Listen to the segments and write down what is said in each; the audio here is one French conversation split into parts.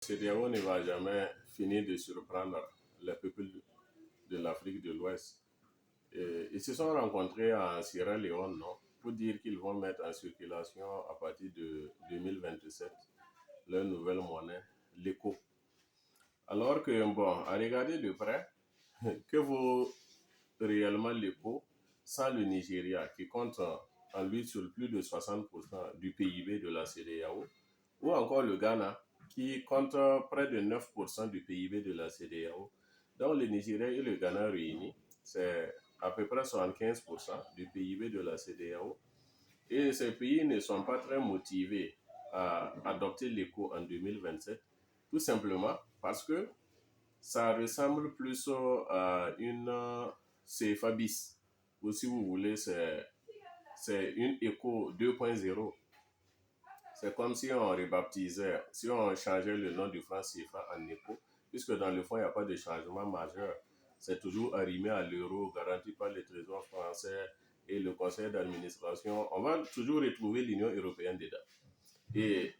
CEDEAO ne va jamais finir de surprendre les peuples de l'Afrique de l'Ouest. Ils se sont rencontrés en Sierra Leone, non, pour dire qu'ils vont mettre en circulation à partir de 2027 leur nouvelle monnaie, l'ECO. Alors que, bon, à regarder de près, que vaut réellement l'ECO sans le Nigeria, qui compte en lui sur plus de 60% du PIB de la CEDEAO, ou encore le Ghana, qui compte près de 9% du PIB de la CEDEAO. Donc le Nigeria et le Ghana réunis, c'est à peu près 75% du PIB de la CEDEAO. Et ces pays ne sont pas très motivés à adopter l'ECO en 2027, tout simplement parce que ça ressemble plus à une CFA bis, ou si vous voulez, c'est une ECO 2.0. C'est comme si on rebaptisait, si on changeait le nom du franc CFA en ECO, puisque dans le fond, il n'y a pas de changement majeur. C'est toujours arrimé à l'euro, garanti par le Trésor français et le conseil d'administration. On va toujours retrouver l'Union européenne dedans. Et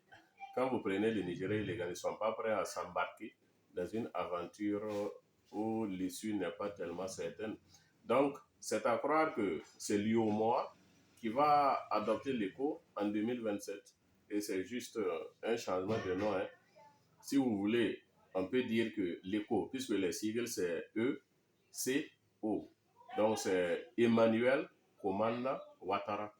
quand vous prenez le Nigeria et les Ghana, ils ne sont pas prêts à s'embarquer dans une aventure où l'issue n'est pas tellement certaine. Donc, c'est à croire que c'est l'UOMOA qui va adopter l'ECO en 2027. Et c'est juste un changement de nom. Hein. Si vous voulez, on peut dire que l'ECO, puisque les sigles c'est ECO. Donc c'est Emmanuel Komanda Ouattara.